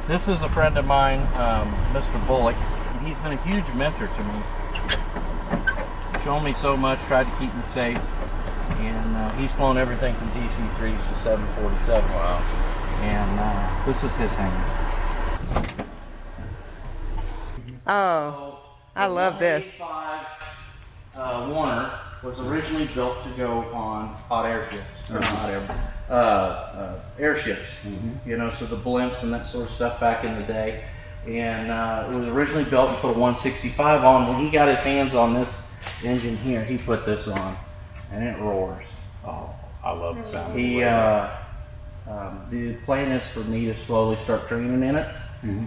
This is a friend of mine, Mr. Bullock. He's been a huge mentor to me. Shown me so much, tried to keep me safe. And he's flown everything from DC-3s to 747s. Wow. And this is his hangar. Oh, I love this. 185 Warner was originally built to go on hot airships, or airships. You know, so the blimps and that sort of stuff back in the day. And it was originally built to put a 165 on. When he got his hands on this engine here, he put this on, and it roars. Oh, I love the sound. The plan is for me to slowly start training in it.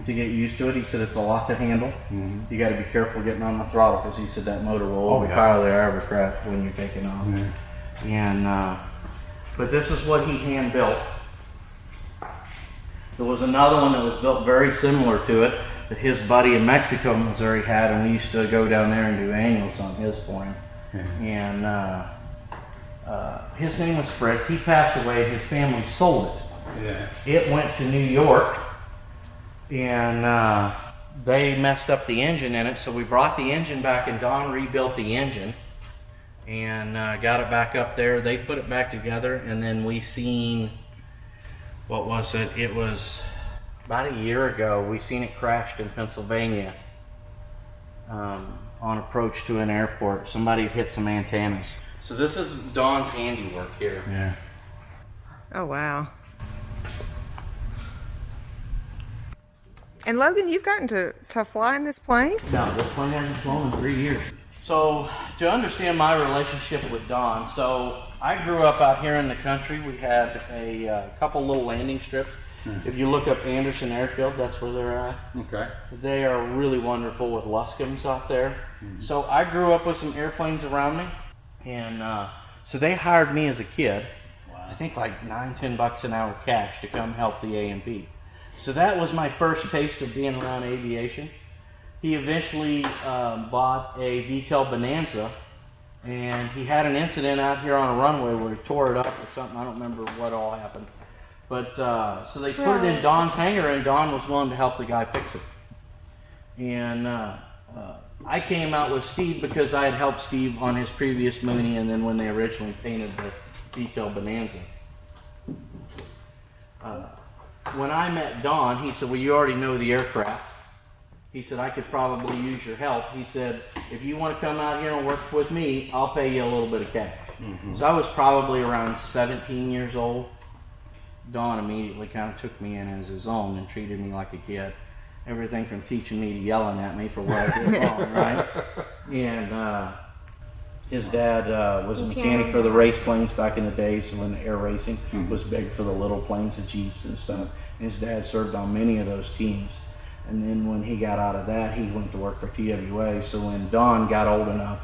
To get used to it. He said it's a lot to handle. You got to be careful getting on the throttle because he said that motor will overpower the aircraft when you're taking off. And but this is what he hand built. There was another one that was built very similar to it that his buddy in Mexico, Missouri had, and we used to go down there and do annuals on his for him. And his name was Fritz. He passed away. His family sold it. It went to New York. And they messed up the engine in it, so we brought the engine back, and Don rebuilt the engine and got it back up there. They put it back together, and then we seen, what was it? It was about a year ago. We seen it crashed in Pennsylvania on approach to an airport. Somebody hit some antennas. So this is Don's handiwork here. Oh, wow. And Logan, you've gotten to fly in this plane? No, this plane hasn't flown in 3 years. So to understand my relationship with Don, so I grew up out here in the country. We had a couple little landing strips. If you look up Anderson Airfield, that's where they're at. Okay. They are really wonderful with Luscombe's out there. So I grew up with some airplanes around me. And so they hired me as a kid, I think like $9-10 an hour cash to come help the A&P. So that was my first taste of being around aviation. He eventually bought a VTEL Bonanza, and he had an incident out here on a runway where he tore it up or something. I don't remember what all happened. But so they put it in Don's hangar, and Don was willing to help the guy fix it. And I came out with Steve because I had helped Steve on his previous Mooney, and then when they originally painted the VTEL Bonanza. When I met Don, he said, well, you already know the aircraft. He said, I could probably use your help. He said, if you want to come out here and work with me, I'll pay you a little bit of cash. So I was probably around 17 years old. Don immediately kind of took me in as his own and treated me like a kid. Everything from teaching me to yelling at me for what I did wrong, right? And his dad was a mechanic for the race planes back in the days when air racing was big for the little planes, the Jeeps and stuff. And his dad served on many of those teams. And then when he got out of that, he went to work for TWA. So when Don got old enough,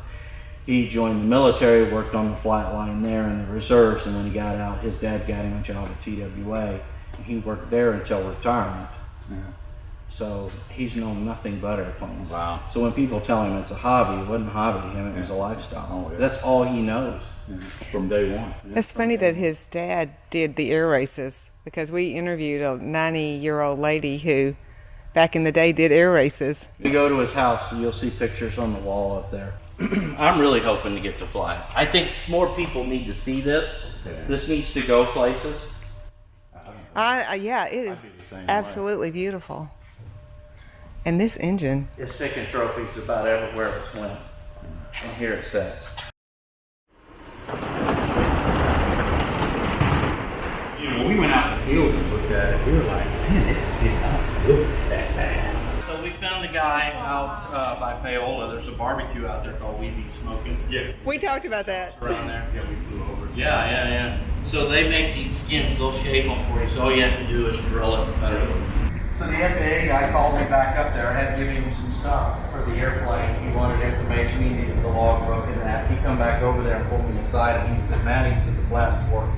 he joined the military, worked on the flight line there in the reserves. And when he got out, his dad got him a job at TWA. And he worked there until retirement. So he's known nothing but airplanes. Wow. So when people tell him it's a hobby, it wasn't a hobby to him, it was a lifestyle. That's all he knows. From day one. It's funny that his dad did the air races, because we interviewed a 90-year-old lady who back in the day did air races. You go to his house and you'll see pictures on the wall up there. I'm really hoping to get to fly. I think more people need to see this. This needs to go places. Yeah, it is absolutely beautiful. And this engine. It's taking trophies about everywhere it's went. And here it sits. You know, we went out in the field and looked at it. We were like, man, it did not look that bad. So we found a guy out by Paola. There's a barbecue out there called We Be Smoking. Yeah. We talked about that. Around there. Yeah, we flew over. Yeah. So they make these skins. They'll shave them for you. So all you have to do is drill it better. So the FAA guy called me back up there. I had to give him some stuff for the airplane. He wanted information. He needed the logbook and that. He come back over there and pulled me aside, and he said, Matt, he said, the flaps work.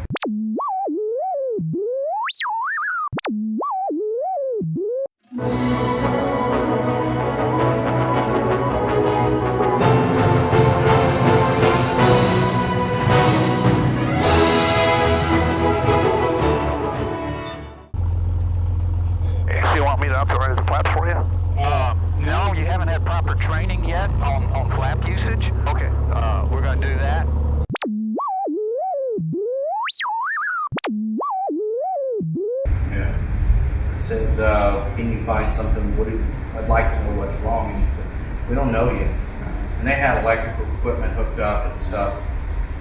You want me to can you find something? I'd like to know what's wrong. And he said, we don't know yet. And they had electrical equipment hooked up and stuff.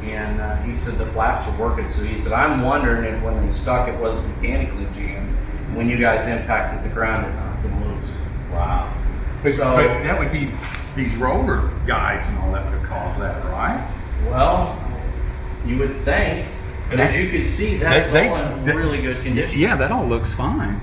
And he said the flaps are working. So he said, I'm wondering if when they stuck, it wasn't mechanically jammed. When you guys impacted the ground, it knocked them loose. Wow. But that would be these roller guides and all that would have caused that, right? Well, you would think. But as you can see, that's all in really good condition. Yeah, that all looks fine.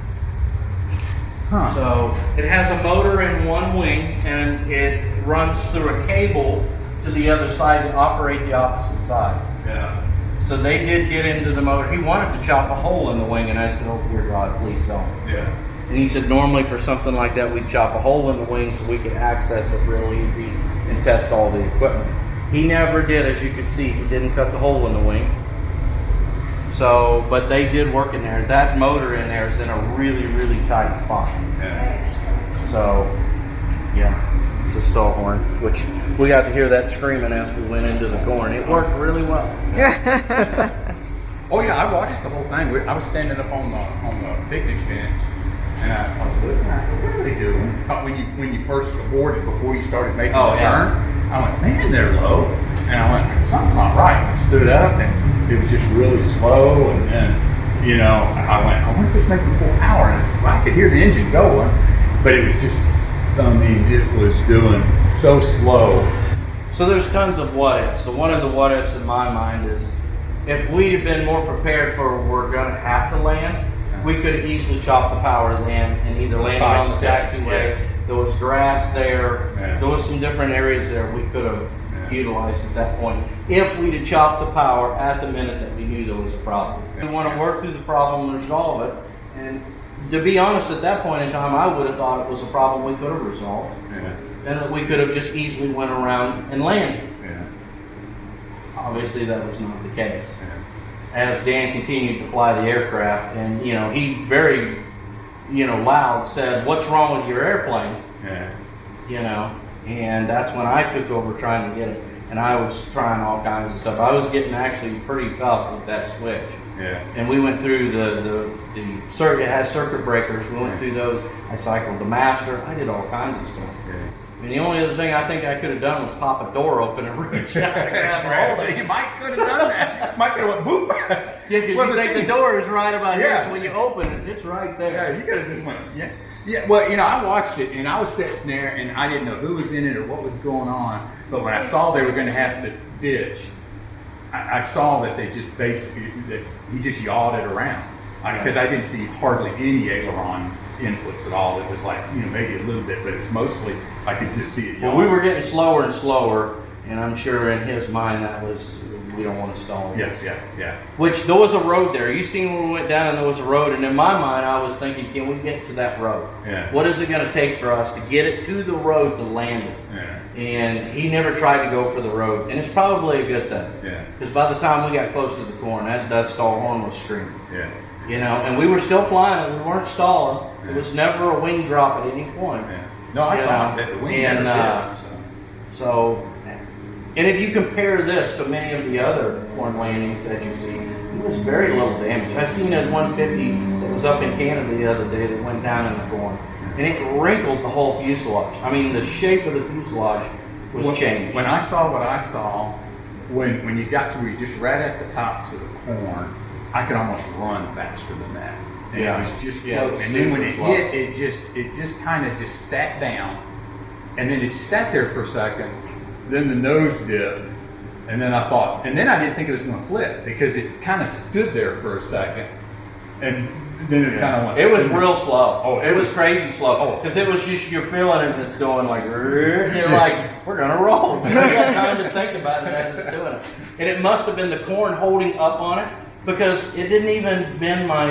Huh. So it has a motor in one wing, and it runs through a cable to the other side to operate the opposite side. Yeah. So they did get into the motor. He wanted to chop a hole in the wing, and I said, oh dear God, please don't. Yeah. And he said normally for something like that, we'd chop a hole in the wing so we could access it real easy and test all the equipment. He never did, as you can see. He didn't cut the hole in the wing. So, but they did work in there. That motor in there is in a really, really tight spot. Yeah. So, yeah, it's a stall horn, which we got to hear that screaming as we went into the corn. It worked really well. Oh yeah, I watched the whole thing. I was standing up on the picnic bench, and I was looking at it. What are they doing? When you first aborted, before you started making the turn, I went, man, they're low. And I went, something's not right. And I stood up, and it was just really slow. And then, you know, I went, I wonder if it's making full power. And I could hear the engine going, but it was just, I mean, it was doing so slow. So there's tons of what ifs. So one of the what ifs in my mind is, if we'd have been more prepared for we're going to have to land, we could have easily chopped the power land and either landed on the taxiway. Yeah. There was grass there. Yeah. There was some different areas there we could have utilized at that point. If we'd have chopped the power at the minute that we knew there was a problem. We want to work through the problem and resolve it. And to be honest, at that point in time, I would have thought it was a problem we could have resolved. Yeah. And that we could have just easily went around and landed. Yeah. Obviously, that was not the case. Yeah. As Dan continued to fly the aircraft, and you know, he very, loud said, "What's wrong with your airplane?" Yeah. You know, and that's when I took over trying to get it, and I was trying all kinds of stuff. I was getting actually pretty tough with that switch. Yeah. And we went through the circuit. It has circuit breakers. We went through those. I cycled the master. I did all kinds of stuff. Yeah. And the only other thing I think I could have done was pop a door open and reach out and grab a hold of it. You might could have done that. Might could have went boop. Yeah, because you think the door is right about here, so when you open it, it's right there. Yeah, you could have just went, Yeah, well, I watched it, and I was sitting there, and I didn't know who was in it or what was going on. But when I saw they were going to have to ditch, I saw that they just basically, that he just yawed it around. Because I didn't see hardly any aileron inputs at all. It was like, maybe a little bit, but it was mostly, I could just see it. Well, we were getting slower and slower, and I'm sure in his mind that was, we don't want to stall. Yes, yeah. Which, there was a road there. You seen when we went down and there was a road, and in my mind I was thinking, can we get to that road? Yeah. What is it going to take for us to get it to the road to land it? Yeah. And he never tried to go for the road, and it's probably a good thing. Yeah. Because by the time we got close to the corn, that stall horn was screaming. Yeah. And we were still flying. We weren't stalling. Yeah. It was never a wing drop at any point. Yeah. No, I saw that the wing never did. So, and if you compare this to many of the other corn landings that you see, it was very little damage. I seen a 150 that was up in Canada the other day that went down in the corn, and it wrinkled the whole fuselage. I mean, the shape of the fuselage was changed. When I saw what I saw, when you got to where you just right at the tops of the corn, I could almost run faster than that. And it was just floating. And then when it hit, it just kind of just sat down, and then it just sat there for a second. Then the nose dipped, and then I didn't think it was going to flip because it kind of stood there for a second, and then it kind of went. It was real slow. Oh, it was crazy slow. Because it was just, you're feeling it, and it's going like, you're like, we're gonna roll. You got time to think about it as it's doing it, and it must have been the corn holding up on it. Because it didn't even bend my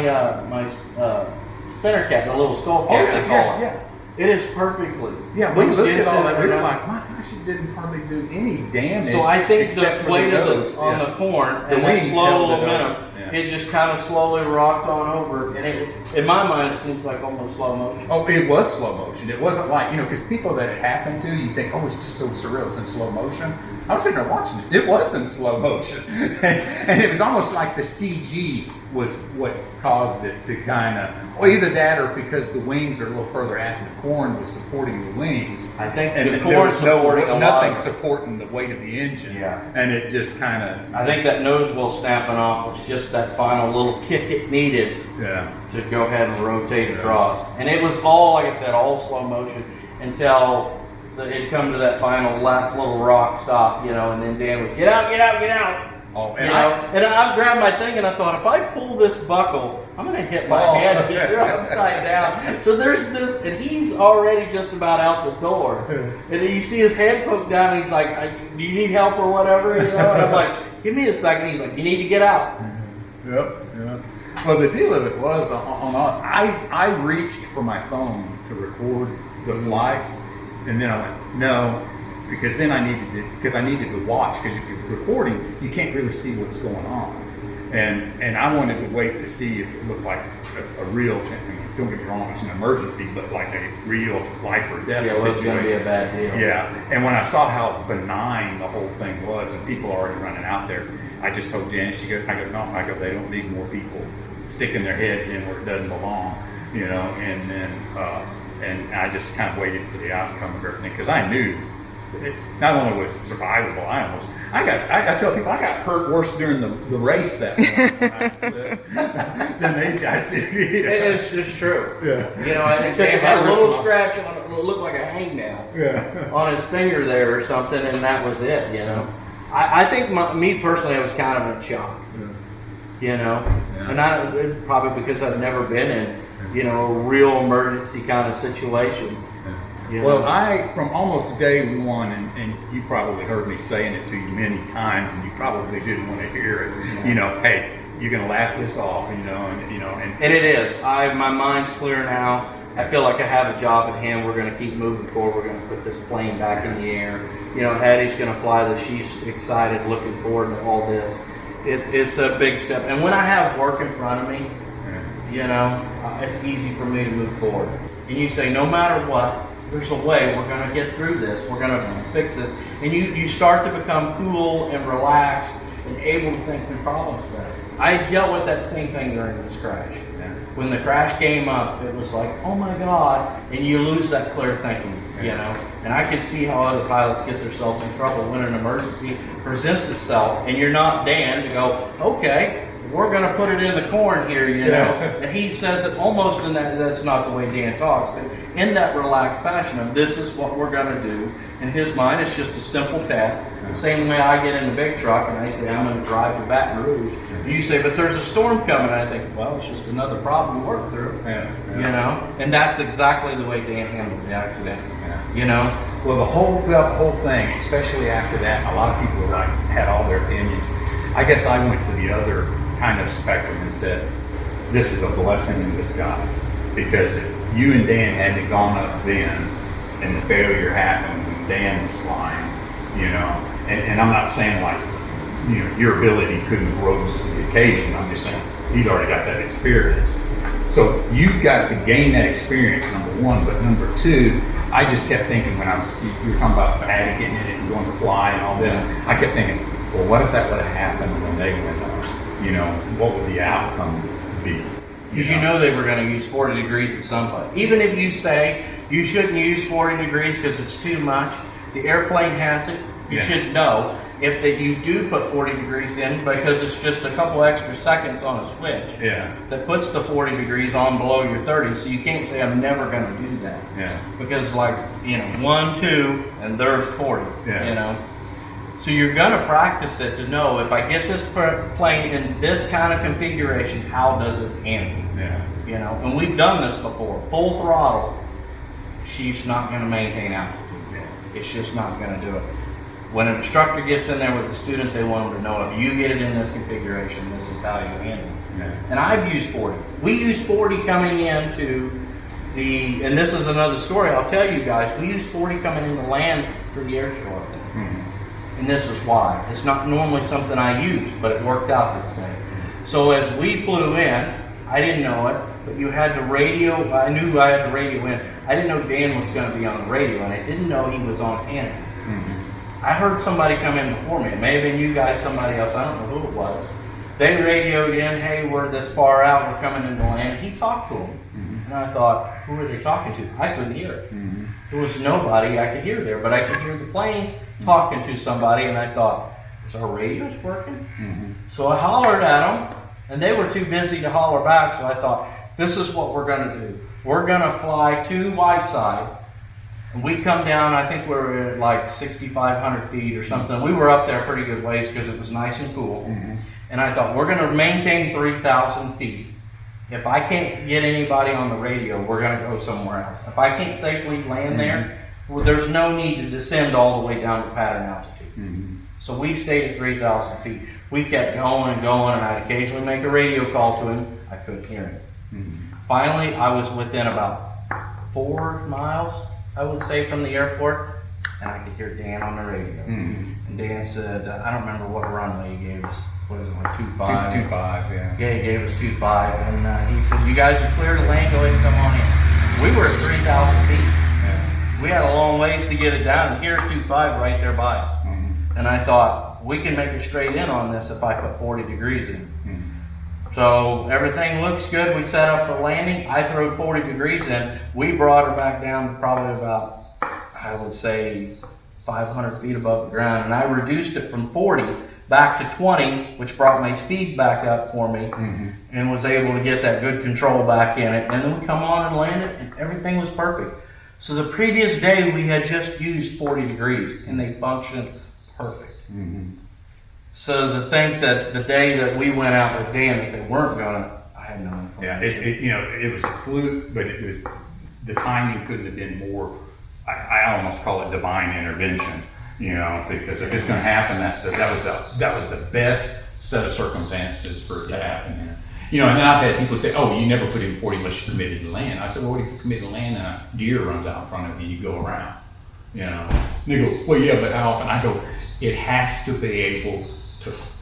spinner cap, the little skull cap they call it. It is perfectly. Yeah, we looked at all that. We were like, my gosh, it didn't hardly do any damage. So I think the weight of on the corn and that slow momentum, it just kind of slowly rocked on over. And in my mind, it seems like almost slow motion. Oh, it was slow motion. It wasn't like, because people that it happened to, you think, oh, it's just so surreal, it's in slow motion. I was sitting there watching it. It was in slow motion. And it was almost like the CG was what caused it to kind of, well, either that or because the wings are a little further out and the corn was supporting the wings. I think and the there corn was supporting a lot. nothing supporting the weight of the engine. Yeah. And it just kind of. I think that nose wheel snapping off was just that final little kick it needed Yeah. to go ahead and rotate across. And it was all, like I said, all slow motion until it come to that final last little rock stop, you know, and then Dan was, get out, get out, get out. Oh, And I grabbed my thing and I thought, if I pull this buckle, I'm going to hit my head because you're upside down. So there's this, and he's already just about out the door. And you see his head poked down and he's like, do you need help or whatever? You know? And I'm like, give me a second. He's like, you need to get out. Yep. Well, the deal of it was, I reached for my phone to record the flight, and then I went, no, because then I needed to watch, because if you're recording, you can't really see what's going on. And I wanted to wait to see if it looked like a real, don't get me wrong, it's an emergency, but like a real life or death situation. It's going to be a bad deal. Yeah, and when I saw how benign the whole thing was, and people are already running out there, I just told Janet, I go, they don't need more people sticking their heads in where it doesn't belong, you know, and then, and I just kind of waited for the outcome of everything, because I knew that not only was it survivable, I tell people I got hurt worse during the race that morning than these guys did. And it's just true. Yeah. You know, I think they had a little scratch on it, looked like a hangnail on his finger there or something, and that was it, you know. I think me personally, I was kind of in shock, you know, and probably because I've never been in, you know, a real emergency kind of situation. You know? Well, from almost day one, and you probably heard me saying it to you many times, and you probably didn't want to hear it. You know, hey, you're going to laugh this off, you know, and it is. My mind's clear now. I feel like I have a job at hand. We're going to keep moving forward. We're going to put this plane back in the air. You know, Hattie's going to fly this. She's excited, looking forward to all this. It's a big step. And when I have work in front of me, you know, it's easy for me to move forward. And you say, no matter what, there's a way. We're going to get through this. We're going to fix this. And you start to become cool and relaxed and able to think through problems better. I dealt with that same thing during this crash. When the crash came up, it was like, oh my God, and you lose that clear thinking, you know. And I could see how other pilots get themselves in trouble when an emergency presents itself, and you're not Dan to go, okay, we're going to put it in the corn here, you know. And he says it almost in that's not the way Dan talks, but in that relaxed fashion of this is what we're going to do. In his mind, it's just a simple task. The same way I get in the big truck and I say, I'm going to drive to Baton Rouge. And you say, but there's a storm coming. And I think, well, it's just another problem to work through, you know. And that's exactly the way Dan handled the accident, you know. Well, the whole thing, especially after that, a lot of people had all their opinions. I guess I went to the other kind of spectrum and said, this is a blessing in disguise. Because if you and Dan hadn't gone up then, and the failure happened when Dan was flying, you know, and I'm not saying like, you know, your ability couldn't rose to the occasion. I'm just saying he's already got that experience. So you got to gain that experience, number one. But number two, I just kept thinking when you were talking about Patty getting in it and going to fly and all this, I kept thinking, well, what if that would have happened when they went up? You know, what would the outcome be? Because you know they were going to use 40 degrees at some point. Even if you say you shouldn't use 40 degrees because it's too much, the airplane has it. You should know if that you do put 40 degrees in because it's just a couple extra seconds on a switch that puts the 40 degrees on below your 30. So you can't say I'm never going to do that. Because like, you know, 1, 2, and there's 40, you know. So you're going to practice it to know if I get this plane in this kind of configuration, how does it handle? You know, and we've done this before. Full throttle, she's not going to maintain altitude. It's just not going to do it. When an instructor gets in there with the student, they want them to know if you get it in this configuration, this is how you handle it. And I've used 40. We used 40 coming into and this is another story I'll tell you guys, we used 40 coming in to land for the air show. And this is why. It's not normally something I use, but it worked out this day. So as we flew in, I didn't know it, but you had the radio. I knew I had the radio in. I didn't know Dan was going to be on the radio, and I didn't know he was on hand. I heard somebody come in before me. It may have been you guys, somebody else. I don't know who it was. They radioed in, hey, we're this far out. We're coming into land. He talked to them. And I thought, who are they talking to? I couldn't hear it. There was nobody I could hear there, but I could hear the plane talking to somebody, and I thought, is our radios working? So I hollered at them, and they were too busy to holler back, so I thought, this is what we're going to do. We're going to fly to Whiteside, and we come down, I think we were at like 6,500 feet or something. We were up there pretty good ways because it was nice and cool. And I thought, we're going to maintain 3,000 feet. If I can't get anybody on the radio, we're going to go somewhere else. If I can't safely land there, well, there's no need to descend all the way down to pattern altitude. So we stayed at 3,000 feet. We kept going and going, and I'd occasionally make a radio call to him. I couldn't hear him. Finally, I was within about 4 miles, I would say, from the airport, and I could hear Dan on the radio. And Dan said, I don't remember what runway he gave us. What is it, like 2.5? 2.5, yeah. Yeah, he gave us 2.5, and he said, you guys are clear to land, go ahead and come on in. We were at 3,000 feet. We had a long ways to get it down, and here's 2.5 right there by us. And I thought, we can make it straight in on this if I put 40 degrees in. So everything looks good. We set up the landing. I threw 40 degrees in. We brought her back down to probably about, I would say, 500 feet above the ground, and I reduced it from 40 back to 20, which brought my speed back up for me, and was able to get that good control back in it. And then we come on and land it, and everything was perfect. So the previous day we had just used 40 degrees, and they functioned perfect. So to think that the day that we went out with Dan that they weren't gonna, I had no information. Yeah, it was a fluke, but it was, the timing couldn't have been more, I almost call it divine intervention. Because if it's going to happen, that was the best set of circumstances for it to happen. And then I've had people say, "Oh, you never put in 40 unless you committed to land." I said, "Well, what if you commit to land and a deer runs out in front of you? You go around." And they go, "Well, yeah, but how often?" I go, "It has to be able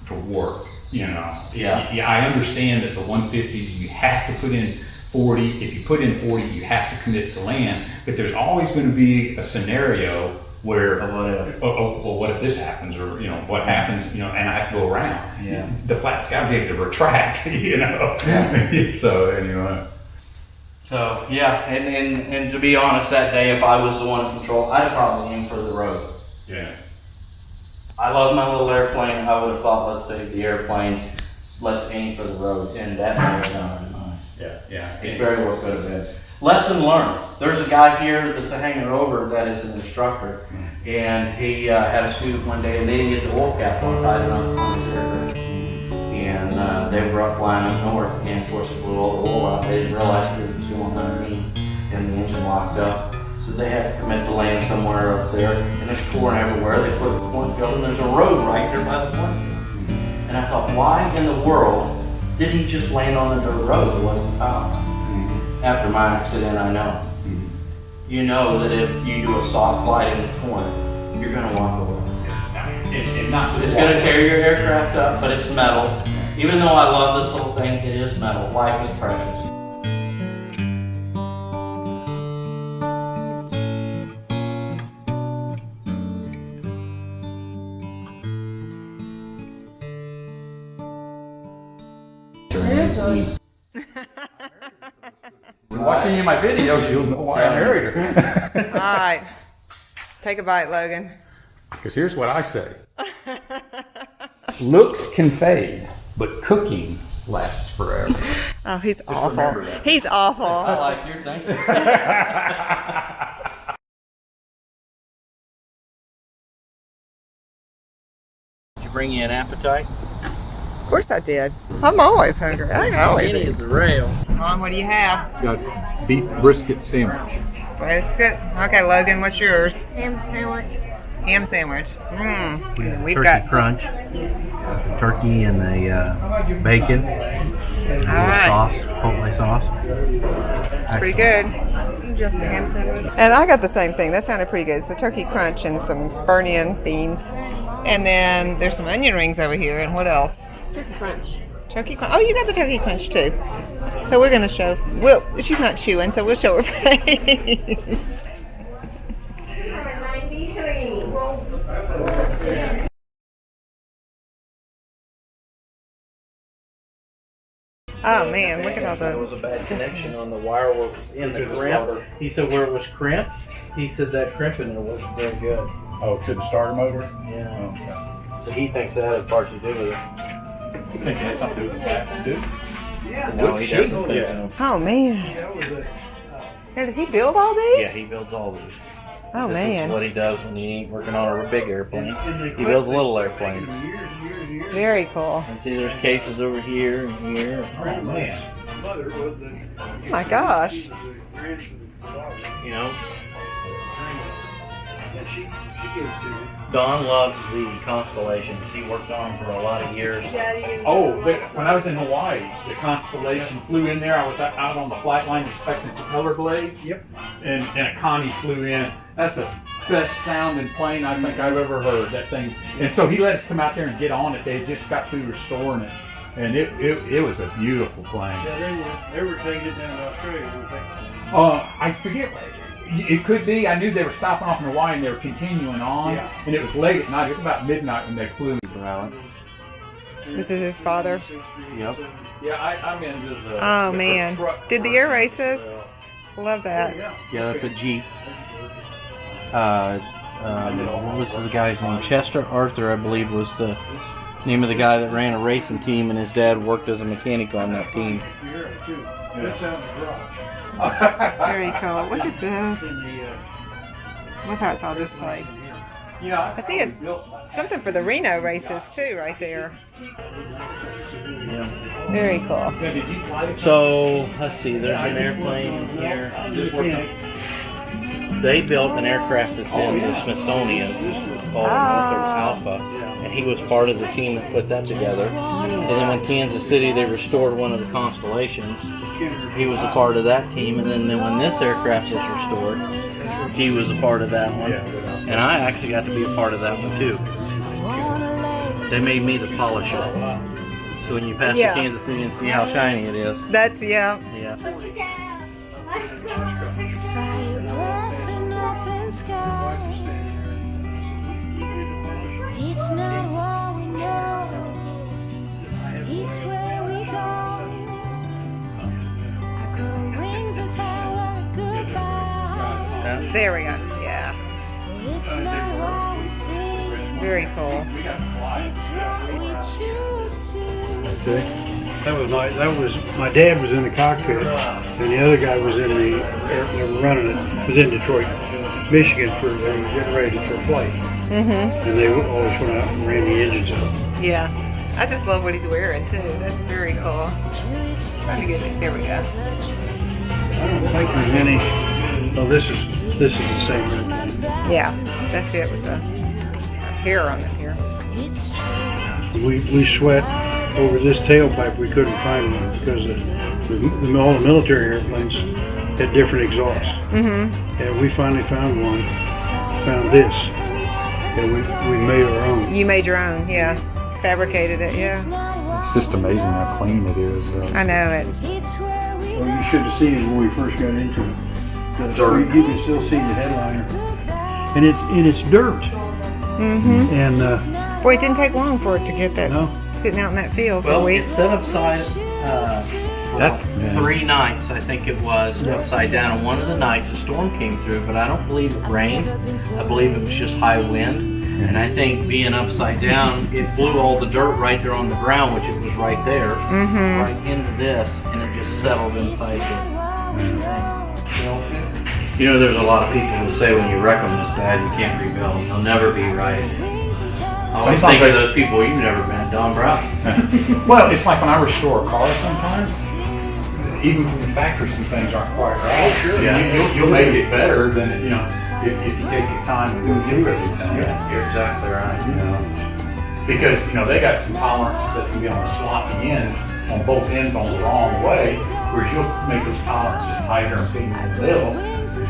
to work." I understand that the 150s you have to put in 40. If you put in 40, you have to commit to land. But there's always going to be a scenario where, what if this happens, or what happens, and I have to go around. The flat's got to be able to retract, So anyway. So yeah, and to be honest, that day if I was the one in control, I'd probably aim for the road. Yeah. I love my little airplane. I would have thought, let's save the airplane, let's aim for the road, and that may have been nice. Yeah. It very well could have been. Lesson learned. There's a guy here that's a hanger over that is an instructor, and he had a student one day, and they didn't get the oil cap on tight enough on his aircraft. And they were up flying up north, and of course it blew all the oil out. They didn't realize it was going underneath, and the engine locked up. So they had to commit to land somewhere up there, and there's corn everywhere. They put a cornfield, and there's a road right there by the cornfield. And I thought, why in the world did he just land on the dirt road? It wasn't found. After my accident, I know. You know that if you do a soft glide in the corner, you're going to walk away. It's going to tear your aircraft up, but it's metal. Even though I love this whole thing, it is metal. Life is precious. Watching you in my videos, you'll know why I married her. All right. Take a bite, Logan. Because here's what I say. Looks can fade, but cooking lasts forever. Oh, he's awful. He's awful. I like your thinking. Did you bring you an appetite? Of course I did. I'm always hungry. I can always Skinny eat. as a rail. Ron, what do you have? Got beef brisket sandwich. Brisket. Okay, Logan, what's yours? Ham sandwich. Ham sandwich. We've Turkey got crunch, turkey and the bacon, right. sauce, chipotle sauce. It's pretty good. Just a ham sandwich. And I got the same thing. That sounded pretty good. It's the turkey crunch and some burn-in beans. And then there's some onion rings over here. And what else? Turkey crunch. Turkey crunch. Oh, you got the turkey crunch too. So we're going to show. Well, she's not chewing, so we'll show her face. 93. Oh man, look at all There was a the. bad connection on the wire where it was in the To the crimp. starter. He said where it was crimped, he said that crimping there wasn't very good. Oh, to the starter motor? Yeah. Okay. So he thinks that had part to do with it. I think it had something to do with the flaps, too. No, he doesn't think Yeah. so. Oh man. Now, did he build all these? Yeah, he builds all these. Oh This man. is what he does when he ain't working on a big airplane. He builds little airplanes. Very cool. And see, there's cases over here and here. Oh, man. Oh my gosh. You know, Don loves the Constellations. He worked on them for a lot of years. Oh, when I was in Hawaii, the Constellation flew in there. I was out on the flight line inspecting the propeller blades. Yep. And a Connie flew in. That's the best sounding plane I think I've ever heard, that thing. And so he let us come out there and get on it. They had just got through restoring it. And it was a beautiful plane. Yeah, they were taking it down to Australia, weren't they? I forget. It could be. I knew they were stopping off in Hawaii and they were continuing on. Yeah. And it was late at night. It was about midnight when they flew. Browett. This is his father. Yep. Yeah, I'm into the. Oh the man. truck Did the air races? Love that. Yeah, that's a Jeep. What was this guy's name? Chester Arthur, I believe, was the name of the guy that ran a racing team, and his dad worked as a mechanic on that team. That's out in the garage. Very cool. Look at this. Look how it's all displayed. You know, I see it. Something for the Reno races too, right there. Yeah. Very cool. Yeah, did you fly the So let's see. There's an airplane here. They built an aircraft that's in the Smithsonian called Northrop Alpha, and he was part of the team that put that together. And then when Kansas City they restored one of the Constellations, he was a part of that team. And then when this aircraft was restored, he was a part of that one. And I actually got to be a part of that one too. They made me the polisher. So when you pass Yeah. the Kansas City and see how shiny it is. That's yeah. Yeah. Fire breath in open sky. It's not what we know, it's where we go. I grow wings and tell her goodbye. There we go. Yeah. It's not what we see, Very cool. it's what we choose to. That was my dad was in the cockpit, and the other guy was in the running it. Was in Detroit, Michigan they were getting ready for a flight, and they always went out and ran the engines up. Yeah. I just love what he's wearing too. That's very cool. Trying to get it. There we go. I don't think there's any. Oh, this is the same one. Yeah. That's it with the hair on it here. It's true. We sweat over this tailpipe. We couldn't find one because all the military airplanes had different exhausts. And we finally found one. Found this, and we made our own. You made your own. Yeah. Fabricated it. Yeah. It's just amazing how clean it is. I know it. It's where we Well, you should have seen it when we first got into it. You can still see the headliner, and it's dirt. And Boy, it didn't take long for it to get that No. sitting out in that field for a Well, week. it's set upside. That's 3 nights, I think it was, upside down. And one of the nights a storm came through, but I don't believe it rained. I believe it was just high wind. And I think being upside down, it blew all the dirt right there on the ground, which it was right there, right into this, and it just settled inside the. You know, there's a lot of people who say when you wreck them this bad, you can't rebuild. They'll never be right. I always think of those people. You've never met Don Browett. Well, it's like when I restore a car sometimes, even from the factory, some things aren't quite right. Yeah. You'll make it better than, if you take your time to go through everything. Yeah, you're exactly right. Because, they got some tolerances that can be on the sloppy end on both ends on the wrong way, whereas you'll make those tolerances tighter and thinner in the middle. And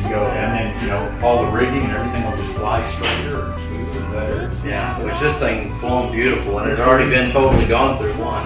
then, all the rigging and everything will just fly straighter and smoother and better. Yeah, which this thing's flown beautiful, and it's already been totally gone through one.